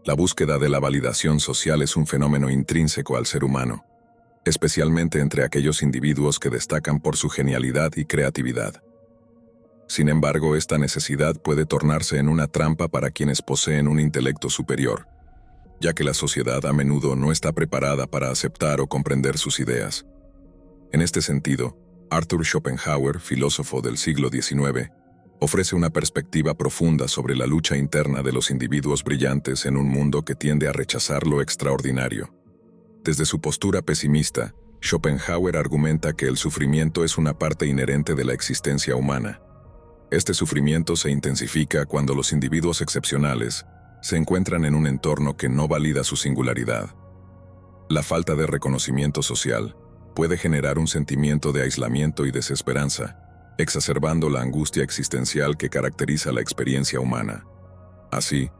La búsqueda de la validación social es un fenómeno intrínseco al ser humano, especialmente entre aquellos individuos que destacan por su genialidad y creatividad. Sin embargo, esta necesidad puede tornarse en una trampa para quienes poseen un intelecto superior, ya que la sociedad a menudo no está preparada para aceptar o comprender sus ideas. En este sentido, Arthur Schopenhauer, filósofo del siglo XIX, ofrece una perspectiva profunda sobre la lucha interna de los individuos brillantes en un mundo que tiende a rechazar lo extraordinario. Desde su postura pesimista, Schopenhauer argumenta que el sufrimiento es una parte inherente de la existencia humana. Este sufrimiento se intensifica cuando los individuos excepcionales se encuentran en un entorno que no valida su singularidad. La falta de reconocimiento social puede generar un sentimiento de aislamiento y desesperanza, exacerbando la angustia existencial que caracteriza la experiencia humana. Así,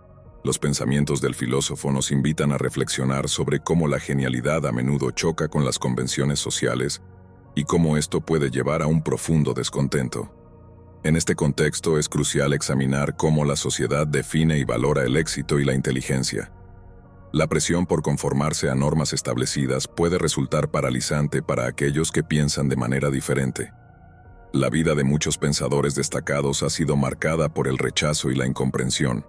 los pensamientos del filósofo nos invitan a reflexionar sobre cómo la genialidad a menudo choca con las convenciones sociales y cómo esto puede llevar a un profundo descontento. En este contexto es crucial examinar cómo la sociedad define y valora el éxito y la inteligencia. La presión por conformarse a normas establecidas puede resultar paralizante para aquellos que piensan de manera diferente. La vida de muchos pensadores destacados ha sido marcada por el rechazo y la incomprensión,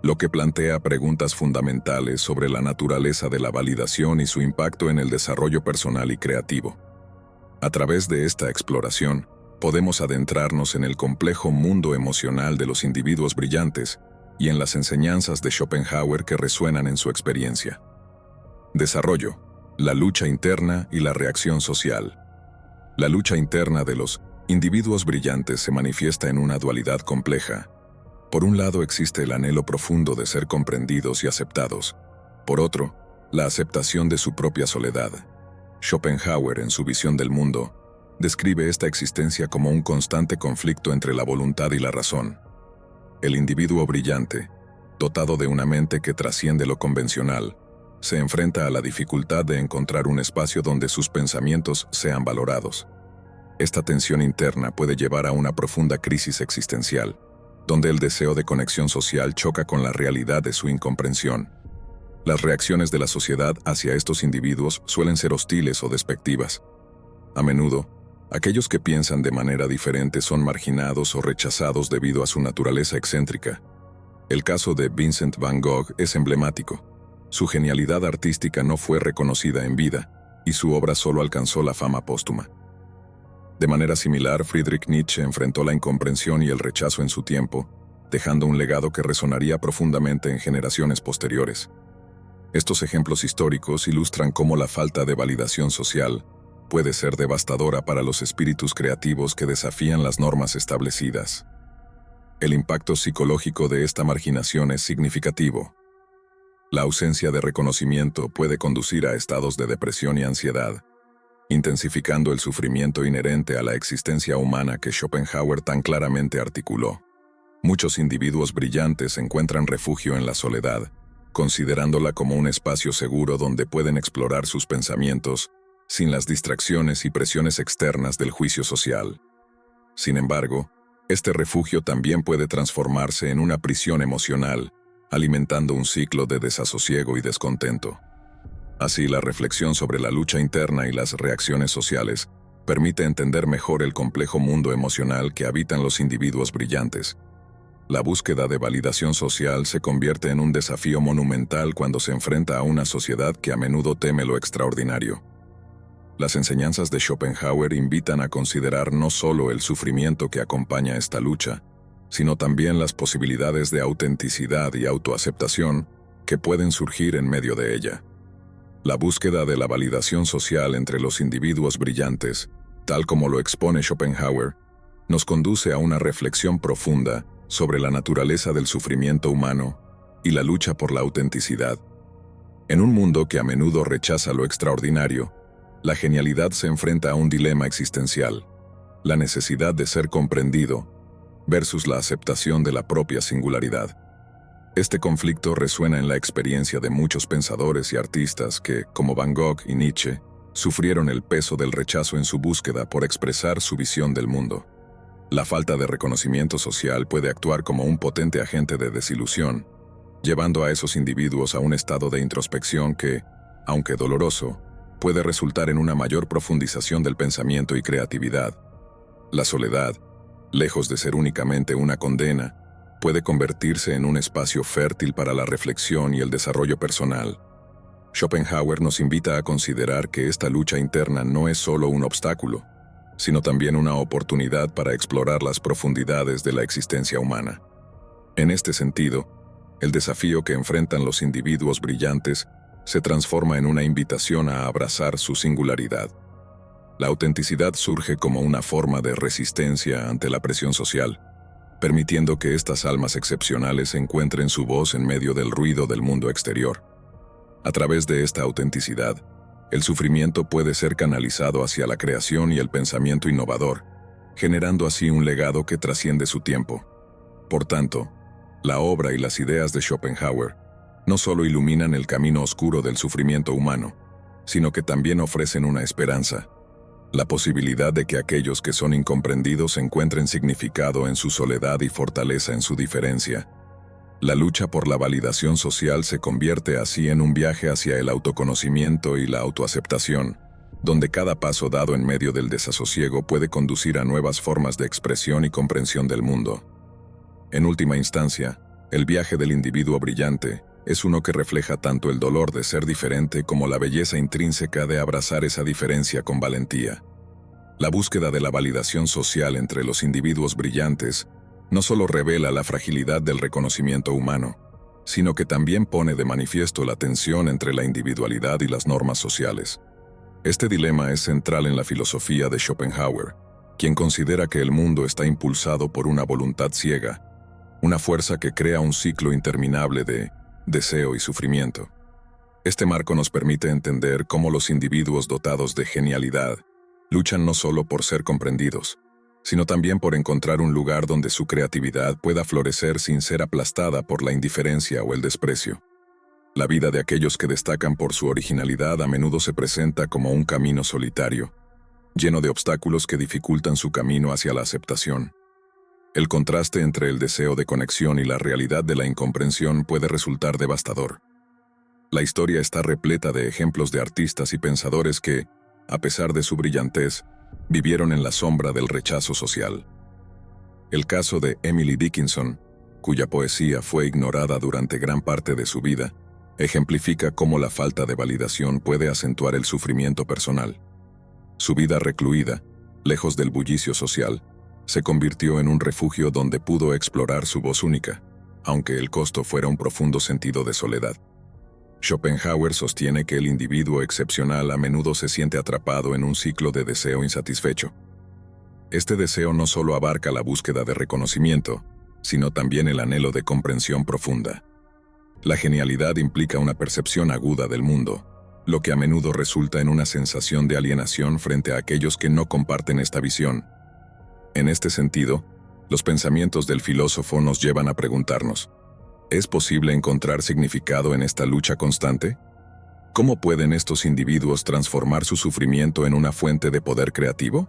lo que plantea preguntas fundamentales sobre la naturaleza de la validación y su impacto en el desarrollo personal y creativo. A través de esta exploración, podemos adentrarnos en el complejo mundo emocional de los individuos brillantes y en las enseñanzas de Schopenhauer que resuenan en su experiencia. Desarrollo, la lucha interna y la reacción social. La lucha interna de los individuos brillantes se manifiesta en una dualidad compleja. Por un lado existe el anhelo profundo de ser comprendidos y aceptados. Por otro, la aceptación de su propia soledad. Schopenhauer, en su visión del mundo, describe esta existencia como un constante conflicto entre la voluntad y la razón. El individuo brillante, dotado de una mente que trasciende lo convencional, se enfrenta a la dificultad de encontrar un espacio donde sus pensamientos sean valorados. Esta tensión interna puede llevar a una profunda crisis existencial, donde el deseo de conexión social choca con la realidad de su incomprensión. Las reacciones de la sociedad hacia estos individuos suelen ser hostiles o despectivas. A menudo, aquellos que piensan de manera diferente son marginados o rechazados debido a su naturaleza excéntrica. El caso de Vincent van Gogh es emblemático. Su genialidad artística no fue reconocida en vida, y su obra solo alcanzó la fama póstuma. De manera similar, Friedrich Nietzsche enfrentó la incomprensión y el rechazo en su tiempo, dejando un legado que resonaría profundamente en generaciones posteriores. Estos ejemplos históricos ilustran cómo la falta de validación social puede ser devastadora para los espíritus creativos que desafían las normas establecidas. El impacto psicológico de esta marginación es significativo. La ausencia de reconocimiento puede conducir a estados de depresión y ansiedad, intensificando el sufrimiento inherente a la existencia humana que Schopenhauer tan claramente articuló. Muchos individuos brillantes encuentran refugio en la soledad, considerándola como un espacio seguro donde pueden explorar sus pensamientos sin las distracciones y presiones externas del juicio social. Sin embargo, este refugio también puede transformarse en una prisión emocional, alimentando un ciclo de desasosiego y descontento. Así, la reflexión sobre la lucha interna y las reacciones sociales permite entender mejor el complejo mundo emocional que habitan los individuos brillantes. La búsqueda de validación social se convierte en un desafío monumental cuando se enfrenta a una sociedad que a menudo teme lo extraordinario. Las enseñanzas de Schopenhauer invitan a considerar no solo el sufrimiento que acompaña esta lucha, sino también las posibilidades de autenticidad y autoaceptación que pueden surgir en medio de ella. La búsqueda de la validación social entre los individuos brillantes, tal como lo expone Schopenhauer, nos conduce a una reflexión profunda sobre la naturaleza del sufrimiento humano y la lucha por la autenticidad. En un mundo que a menudo rechaza lo extraordinario, la genialidad se enfrenta a un dilema existencial: la necesidad de ser comprendido versus la aceptación de la propia singularidad. Este conflicto resuena en la experiencia de muchos pensadores y artistas que, como Van Gogh y Nietzsche, sufrieron el peso del rechazo en su búsqueda por expresar su visión del mundo. La falta de reconocimiento social puede actuar como un potente agente de desilusión, llevando a esos individuos a un estado de introspección que, aunque doloroso, puede resultar en una mayor profundización del pensamiento y creatividad. La soledad, lejos de ser únicamente una condena, puede convertirse en un espacio fértil para la reflexión y el desarrollo personal. Schopenhauer nos invita a considerar que esta lucha interna no es solo un obstáculo, sino también una oportunidad para explorar las profundidades de la existencia humana. En este sentido, el desafío que enfrentan los individuos brillantes se transforma en una invitación a abrazar su singularidad. La autenticidad surge como una forma de resistencia ante la presión social, permitiendo que estas almas excepcionales encuentren su voz en medio del ruido del mundo exterior. A través de esta autenticidad, el sufrimiento puede ser canalizado hacia la creación y el pensamiento innovador, generando así un legado que trasciende su tiempo. Por tanto, la obra y las ideas de Schopenhauer no solo iluminan el camino oscuro del sufrimiento humano, sino que también ofrecen una esperanza, la posibilidad de que aquellos que son incomprendidos encuentren significado en su soledad y fortaleza en su diferencia. La lucha por la validación social se convierte así en un viaje hacia el autoconocimiento y la autoaceptación, donde cada paso dado en medio del desasosiego puede conducir a nuevas formas de expresión y comprensión del mundo. En última instancia, el viaje del individuo brillante es uno que refleja tanto el dolor de ser diferente como la belleza intrínseca de abrazar esa diferencia con valentía. La búsqueda de la validación social entre los individuos brillantes no solo revela la fragilidad del reconocimiento humano, sino que también pone de manifiesto la tensión entre la individualidad y las normas sociales. Este dilema es central en la filosofía de Schopenhauer, quien considera que el mundo está impulsado por una voluntad ciega, una fuerza que crea un ciclo interminable de deseo y sufrimiento. Este marco nos permite entender cómo los individuos dotados de genialidad luchan no solo por ser comprendidos, sino también por encontrar un lugar donde su creatividad pueda florecer sin ser aplastada por la indiferencia o el desprecio. La vida de aquellos que destacan por su originalidad a menudo se presenta como un camino solitario, lleno de obstáculos que dificultan su camino hacia la aceptación. El contraste entre el deseo de conexión y la realidad de la incomprensión puede resultar devastador. La historia está repleta de ejemplos de artistas y pensadores que, a pesar de su brillantez, vivieron en la sombra del rechazo social. El caso de Emily Dickinson, cuya poesía fue ignorada durante gran parte de su vida, ejemplifica cómo la falta de validación puede acentuar el sufrimiento personal. Su vida recluida, lejos del bullicio social, se convirtió en un refugio donde pudo explorar su voz única, aunque el costo fuera un profundo sentido de soledad. Schopenhauer sostiene que el individuo excepcional a menudo se siente atrapado en un ciclo de deseo insatisfecho. Este deseo no solo abarca la búsqueda de reconocimiento, sino también el anhelo de comprensión profunda. La genialidad implica una percepción aguda del mundo, lo que a menudo resulta en una sensación de alienación frente a aquellos que no comparten esta visión. En este sentido, los pensamientos del filósofo nos llevan a preguntarnos: ¿es posible encontrar significado en esta lucha constante? ¿Cómo pueden estos individuos transformar su sufrimiento en una fuente de poder creativo?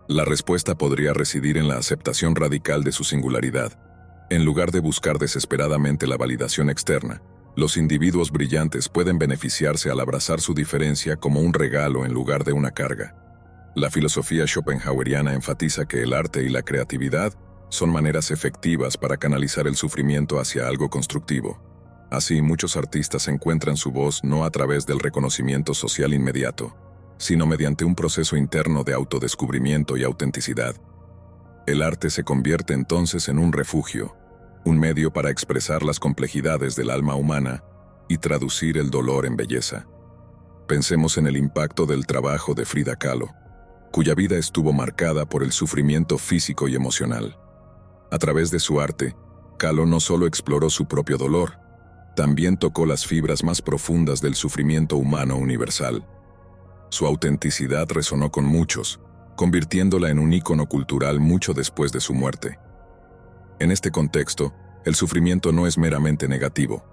La respuesta podría residir en la aceptación radical de su singularidad. En lugar de buscar desesperadamente la validación externa, los individuos brillantes pueden beneficiarse al abrazar su diferencia como un regalo en lugar de una carga. La filosofía schopenhaueriana enfatiza que el arte y la creatividad son maneras efectivas para canalizar el sufrimiento hacia algo constructivo. Así, muchos artistas encuentran su voz no a través del reconocimiento social inmediato, sino mediante un proceso interno de autodescubrimiento y autenticidad. El arte se convierte entonces en un refugio, un medio para expresar las complejidades del alma humana y traducir el dolor en belleza. Pensemos en el impacto del trabajo de Frida Kahlo, cuya vida estuvo marcada por el sufrimiento físico y emocional. A través de su arte, Kahlo no solo exploró su propio dolor, también tocó las fibras más profundas del sufrimiento humano universal. Su autenticidad resonó con muchos, convirtiéndola en un ícono cultural mucho después de su muerte. En este contexto, el sufrimiento no es meramente negativo,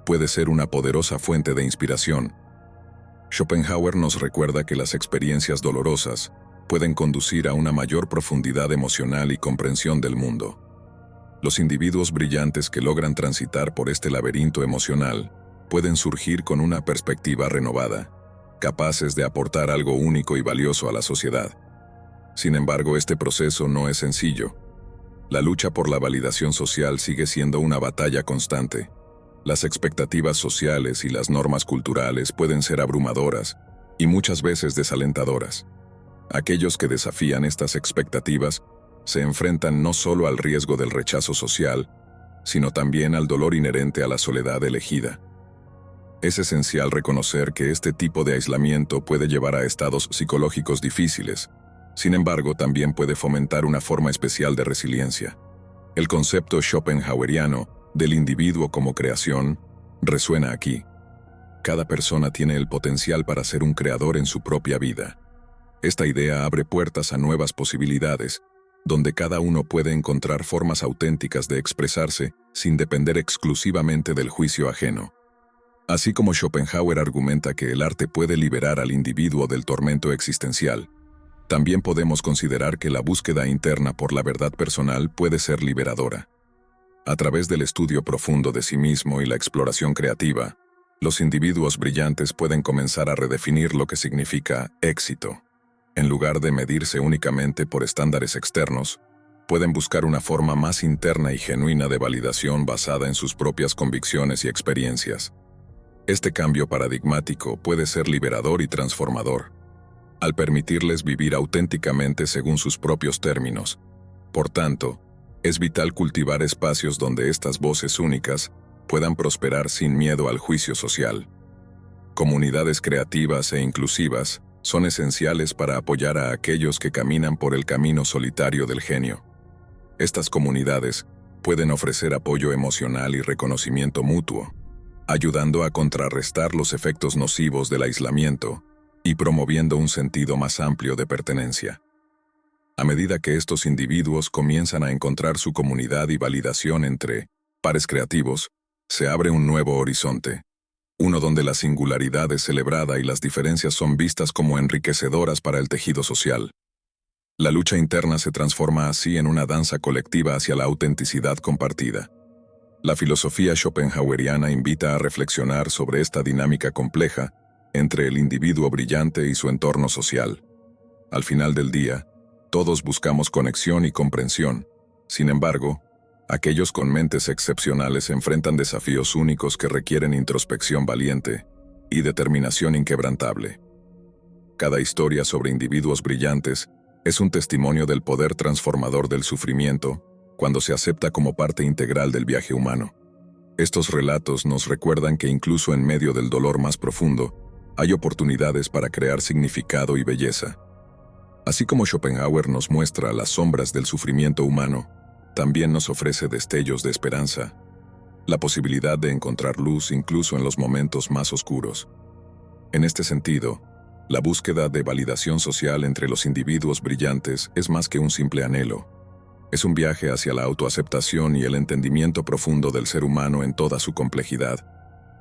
puede ser una poderosa fuente de inspiración. Schopenhauer nos recuerda que las experiencias dolorosas pueden conducir a una mayor profundidad emocional y comprensión del mundo. Los individuos brillantes que logran transitar por este laberinto emocional pueden surgir con una perspectiva renovada, capaces de aportar algo único y valioso a la sociedad. Sin embargo, este proceso no es sencillo. La lucha por la validación social sigue siendo una batalla constante. Las expectativas sociales y las normas culturales pueden ser abrumadoras y muchas veces desalentadoras. Aquellos que desafían estas expectativas se enfrentan no solo al riesgo del rechazo social, sino también al dolor inherente a la soledad elegida. Es esencial reconocer que este tipo de aislamiento puede llevar a estados psicológicos difíciles. Sin embargo, también puede fomentar una forma especial de resiliencia. El concepto schopenhaueriano del individuo como creación resuena aquí. Cada persona tiene el potencial para ser un creador en su propia vida. Esta idea abre puertas a nuevas posibilidades, donde cada uno puede encontrar formas auténticas de expresarse sin depender exclusivamente del juicio ajeno. Así como Schopenhauer argumenta que el arte puede liberar al individuo del tormento existencial, también podemos considerar que la búsqueda interna por la verdad personal puede ser liberadora. A través del estudio profundo de sí mismo y la exploración creativa, los individuos brillantes pueden comenzar a redefinir lo que significa éxito. En lugar de medirse únicamente por estándares externos, pueden buscar una forma más interna y genuina de validación basada en sus propias convicciones y experiencias. Este cambio paradigmático puede ser liberador y transformador, al permitirles vivir auténticamente según sus propios términos. Por tanto, es vital cultivar espacios donde estas voces únicas puedan prosperar sin miedo al juicio social. Comunidades creativas e inclusivas son esenciales para apoyar a aquellos que caminan por el camino solitario del genio. Estas comunidades pueden ofrecer apoyo emocional y reconocimiento mutuo, ayudando a contrarrestar los efectos nocivos del aislamiento y promoviendo un sentido más amplio de pertenencia. A medida que estos individuos comienzan a encontrar su comunidad y validación entre pares creativos, se abre un nuevo horizonte, uno donde la singularidad es celebrada y las diferencias son vistas como enriquecedoras para el tejido social. La lucha interna se transforma así en una danza colectiva hacia la autenticidad compartida. La filosofía schopenhaueriana invita a reflexionar sobre esta dinámica compleja entre el individuo brillante y su entorno social. Al final del día, todos buscamos conexión y comprensión. Sin embargo, aquellos con mentes excepcionales enfrentan desafíos únicos que requieren introspección valiente y determinación inquebrantable. Cada historia sobre individuos brillantes es un testimonio del poder transformador del sufrimiento cuando se acepta como parte integral del viaje humano. Estos relatos nos recuerdan que incluso en medio del dolor más profundo, hay oportunidades para crear significado y belleza. Así como Schopenhauer nos muestra las sombras del sufrimiento humano, también nos ofrece destellos de esperanza, la posibilidad de encontrar luz incluso en los momentos más oscuros. En este sentido, la búsqueda de validación social entre los individuos brillantes es más que un simple anhelo. Es un viaje hacia la autoaceptación y el entendimiento profundo del ser humano en toda su complejidad.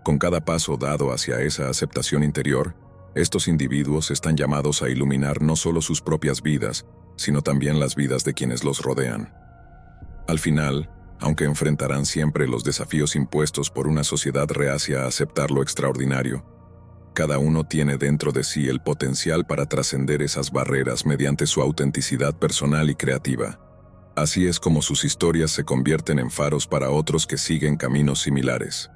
Con cada paso dado hacia esa aceptación interior, estos individuos están llamados a iluminar no solo sus propias vidas, sino también las vidas de quienes los rodean. Al final, aunque enfrentarán siempre los desafíos impuestos por una sociedad reacia a aceptar lo extraordinario, cada uno tiene dentro de sí el potencial para trascender esas barreras mediante su autenticidad personal y creativa. Así es como sus historias se convierten en faros para otros que siguen caminos similares.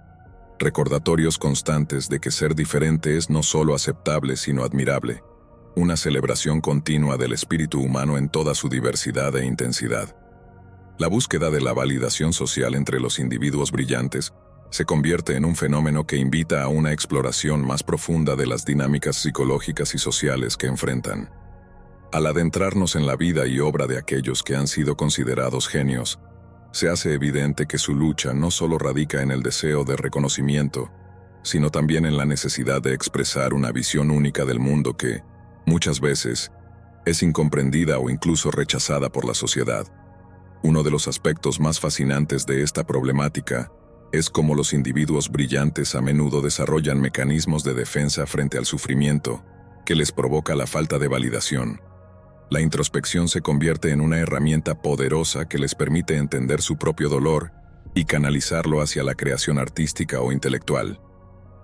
Recordatorios constantes de que ser diferente es no solo aceptable sino admirable, una celebración continua del espíritu humano en toda su diversidad e intensidad. La búsqueda de la validación social entre los individuos brillantes se convierte en un fenómeno que invita a una exploración más profunda de las dinámicas psicológicas y sociales que enfrentan. Al adentrarnos en la vida y obra de aquellos que han sido considerados genios, se hace evidente que su lucha no solo radica en el deseo de reconocimiento, sino también en la necesidad de expresar una visión única del mundo que, muchas veces, es incomprendida o incluso rechazada por la sociedad. Uno de los aspectos más fascinantes de esta problemática es cómo los individuos brillantes a menudo desarrollan mecanismos de defensa frente al sufrimiento que les provoca la falta de validación. La introspección se convierte en una herramienta poderosa que les permite entender su propio dolor y canalizarlo hacia la creación artística o intelectual.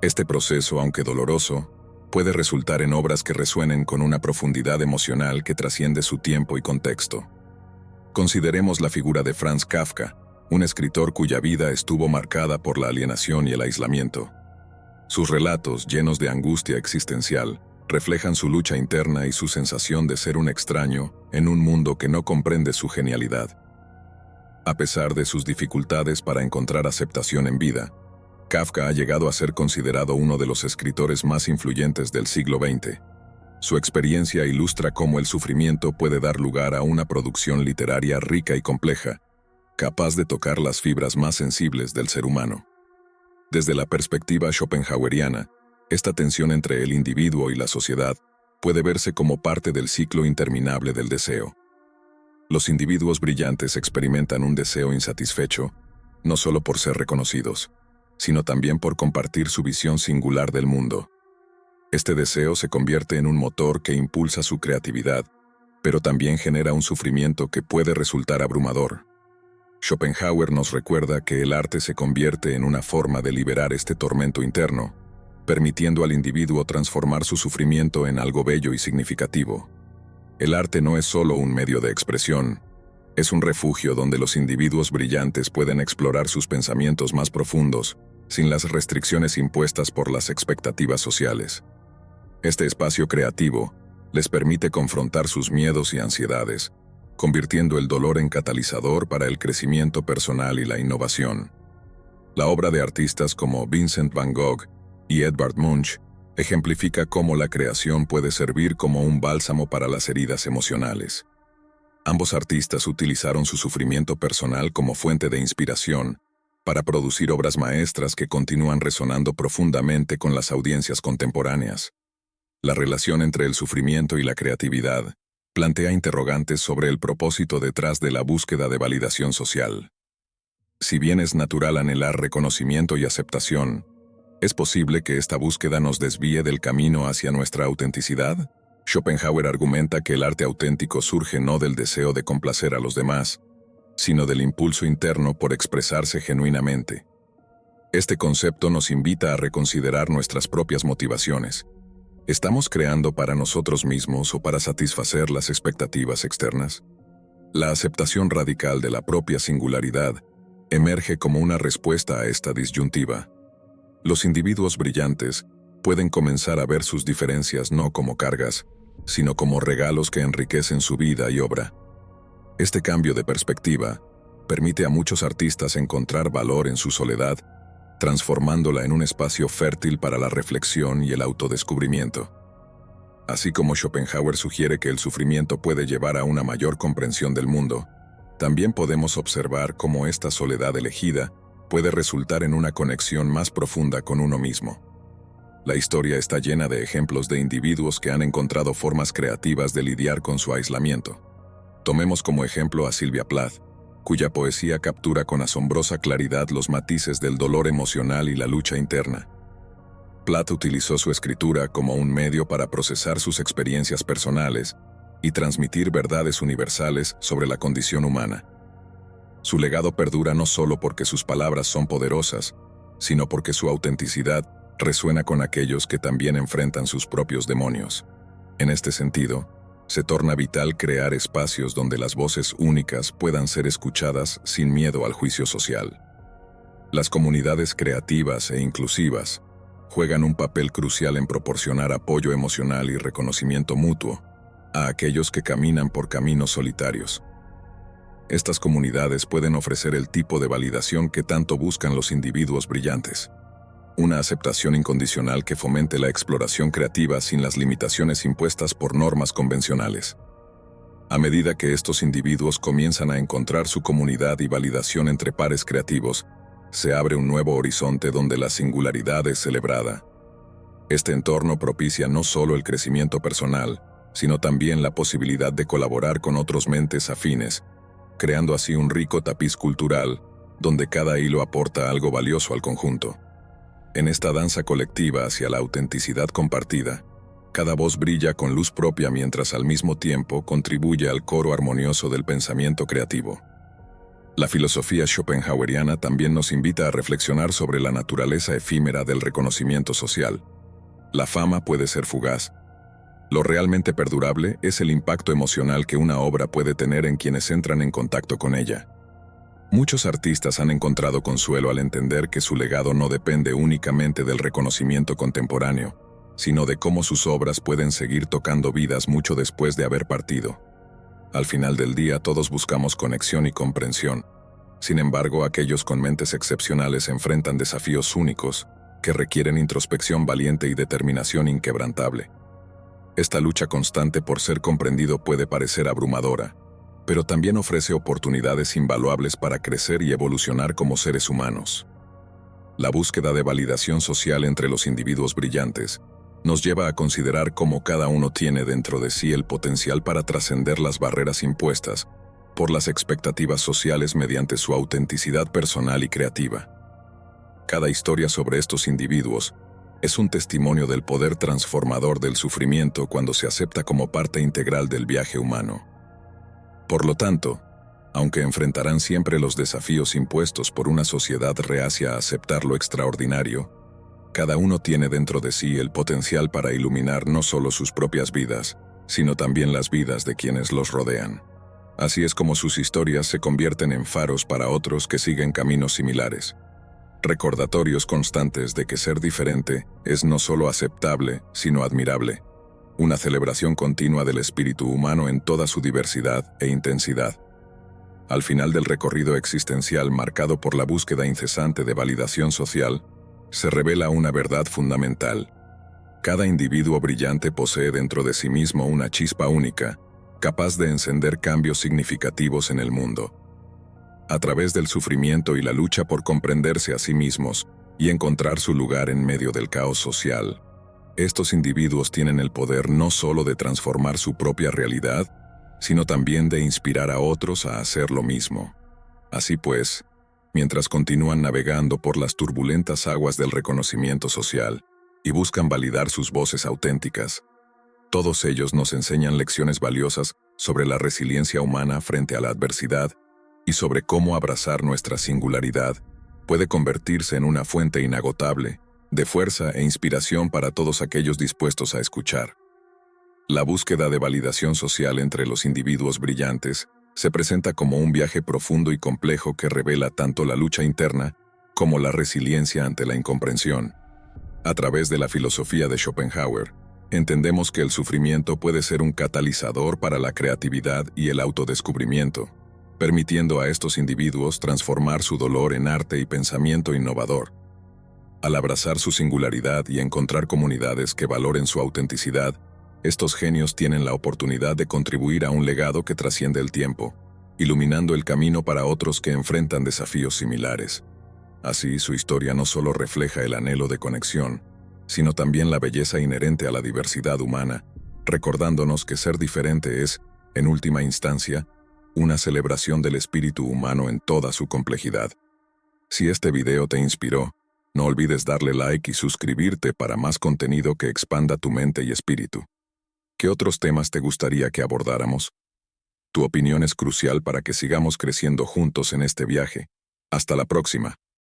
Este proceso, aunque doloroso, puede resultar en obras que resuenen con una profundidad emocional que trasciende su tiempo y contexto. Consideremos la figura de Franz Kafka, un escritor cuya vida estuvo marcada por la alienación y el aislamiento. Sus relatos, llenos de angustia existencial, reflejan su lucha interna y su sensación de ser un extraño en un mundo que no comprende su genialidad. A pesar de sus dificultades para encontrar aceptación en vida, Kafka ha llegado a ser considerado uno de los escritores más influyentes del siglo XX. Su experiencia ilustra cómo el sufrimiento puede dar lugar a una producción literaria rica y compleja, capaz de tocar las fibras más sensibles del ser humano. Desde la perspectiva schopenhaueriana, esta tensión entre el individuo y la sociedad puede verse como parte del ciclo interminable del deseo. Los individuos brillantes experimentan un deseo insatisfecho, no solo por ser reconocidos, sino también por compartir su visión singular del mundo. Este deseo se convierte en un motor que impulsa su creatividad, pero también genera un sufrimiento que puede resultar abrumador. Schopenhauer nos recuerda que el arte se convierte en una forma de liberar este tormento interno, permitiendo al individuo transformar su sufrimiento en algo bello y significativo. El arte no es solo un medio de expresión, es un refugio donde los individuos brillantes pueden explorar sus pensamientos más profundos, sin las restricciones impuestas por las expectativas sociales. Este espacio creativo les permite confrontar sus miedos y ansiedades, convirtiendo el dolor en catalizador para el crecimiento personal y la innovación. La obra de artistas como Vincent van Gogh y Edvard Munch ejemplifica cómo la creación puede servir como un bálsamo para las heridas emocionales. Ambos artistas utilizaron su sufrimiento personal como fuente de inspiración para producir obras maestras que continúan resonando profundamente con las audiencias contemporáneas. La relación entre el sufrimiento y la creatividad plantea interrogantes sobre el propósito detrás de la búsqueda de validación social. Si bien es natural anhelar reconocimiento y aceptación, ¿es posible que esta búsqueda nos desvíe del camino hacia nuestra autenticidad? Schopenhauer argumenta que el arte auténtico surge no del deseo de complacer a los demás, sino del impulso interno por expresarse genuinamente. Este concepto nos invita a reconsiderar nuestras propias motivaciones. ¿Estamos creando para nosotros mismos o para satisfacer las expectativas externas? La aceptación radical de la propia singularidad emerge como una respuesta a esta disyuntiva. Los individuos brillantes pueden comenzar a ver sus diferencias no como cargas, sino como regalos que enriquecen su vida y obra. Este cambio de perspectiva permite a muchos artistas encontrar valor en su soledad, transformándola en un espacio fértil para la reflexión y el autodescubrimiento. Así como Schopenhauer sugiere que el sufrimiento puede llevar a una mayor comprensión del mundo, también podemos observar cómo esta soledad elegida puede resultar en una conexión más profunda con uno mismo. La historia está llena de ejemplos de individuos que han encontrado formas creativas de lidiar con su aislamiento. Tomemos como ejemplo a Sylvia Plath, cuya poesía captura con asombrosa claridad los matices del dolor emocional y la lucha interna. Plath utilizó su escritura como un medio para procesar sus experiencias personales y transmitir verdades universales sobre la condición humana. Su legado perdura no solo porque sus palabras son poderosas, sino porque su autenticidad resuena con aquellos que también enfrentan sus propios demonios. En este sentido, se torna vital crear espacios donde las voces únicas puedan ser escuchadas sin miedo al juicio social. Las comunidades creativas e inclusivas juegan un papel crucial en proporcionar apoyo emocional y reconocimiento mutuo a aquellos que caminan por caminos solitarios. Estas comunidades pueden ofrecer el tipo de validación que tanto buscan los individuos brillantes. Una aceptación incondicional que fomente la exploración creativa sin las limitaciones impuestas por normas convencionales. A medida que estos individuos comienzan a encontrar su comunidad y validación entre pares creativos, se abre un nuevo horizonte donde la singularidad es celebrada. Este entorno propicia no solo el crecimiento personal, sino también la posibilidad de colaborar con otros mentes afines, creando así un rico tapiz cultural, donde cada hilo aporta algo valioso al conjunto. En esta danza colectiva hacia la autenticidad compartida, Cada voz brilla con luz propia mientras al mismo tiempo contribuye al coro armonioso del pensamiento creativo. La filosofía schopenhaueriana también nos invita a reflexionar sobre la naturaleza efímera del reconocimiento social. La fama puede ser fugaz. Lo realmente perdurable es el impacto emocional que una obra puede tener en quienes entran en contacto con ella. Muchos artistas han encontrado consuelo al entender que su legado no depende únicamente del reconocimiento contemporáneo, sino de cómo sus obras pueden seguir tocando vidas mucho después de haber partido. Al final del día todos buscamos conexión y comprensión. Sin embargo, aquellos con mentes excepcionales enfrentan desafíos únicos que requieren introspección valiente y determinación inquebrantable. Esta lucha constante por ser comprendido puede parecer abrumadora, pero también ofrece oportunidades invaluables para crecer y evolucionar como seres humanos. La búsqueda de validación social entre los individuos brillantes nos lleva a considerar cómo cada uno tiene dentro de sí el potencial para trascender las barreras impuestas por las expectativas sociales mediante su autenticidad personal y creativa. Cada historia sobre estos individuos es un testimonio del poder transformador del sufrimiento cuando se acepta como parte integral del viaje humano. Por lo tanto, aunque enfrentarán siempre los desafíos impuestos por una sociedad reacia a aceptar lo extraordinario, cada uno tiene dentro de sí el potencial para iluminar no solo sus propias vidas, sino también las vidas de quienes los rodean. Así es como sus historias se convierten en faros para otros que siguen caminos similares. Recordatorios constantes de que ser diferente es no solo aceptable, sino admirable. Una celebración continua del espíritu humano en toda su diversidad e intensidad. Al final del recorrido existencial marcado por la búsqueda incesante de validación social, se revela una verdad fundamental. Cada individuo brillante posee dentro de sí mismo una chispa única, capaz de encender cambios significativos en el mundo. A través del sufrimiento y la lucha por comprenderse a sí mismos y encontrar su lugar en medio del caos social, estos individuos tienen el poder no solo de transformar su propia realidad, sino también de inspirar a otros a hacer lo mismo. Así pues, mientras continúan navegando por las turbulentas aguas del reconocimiento social y buscan validar sus voces auténticas, todos ellos nos enseñan lecciones valiosas sobre la resiliencia humana frente a la adversidad y sobre cómo abrazar nuestra singularidad puede convertirse en una fuente inagotable de fuerza e inspiración para todos aquellos dispuestos a escuchar. La búsqueda de validación social entre los individuos brillantes se presenta como un viaje profundo y complejo que revela tanto la lucha interna como la resiliencia ante la incomprensión. A través de la filosofía de Schopenhauer, entendemos que el sufrimiento puede ser un catalizador para la creatividad y el autodescubrimiento, permitiendo a estos individuos transformar su dolor en arte y pensamiento innovador. Al abrazar su singularidad y encontrar comunidades que valoren su autenticidad, estos genios tienen la oportunidad de contribuir a un legado que trasciende el tiempo, iluminando el camino para otros que enfrentan desafíos similares. Así, su historia no solo refleja el anhelo de conexión, sino también la belleza inherente a la diversidad humana, recordándonos que ser diferente es, en última instancia, una celebración del espíritu humano en toda su complejidad. Si este video te inspiró, no olvides darle like y suscribirte para más contenido que expanda tu mente y espíritu. ¿Qué otros temas te gustaría que abordáramos? Tu opinión es crucial para que sigamos creciendo juntos en este viaje. Hasta la próxima.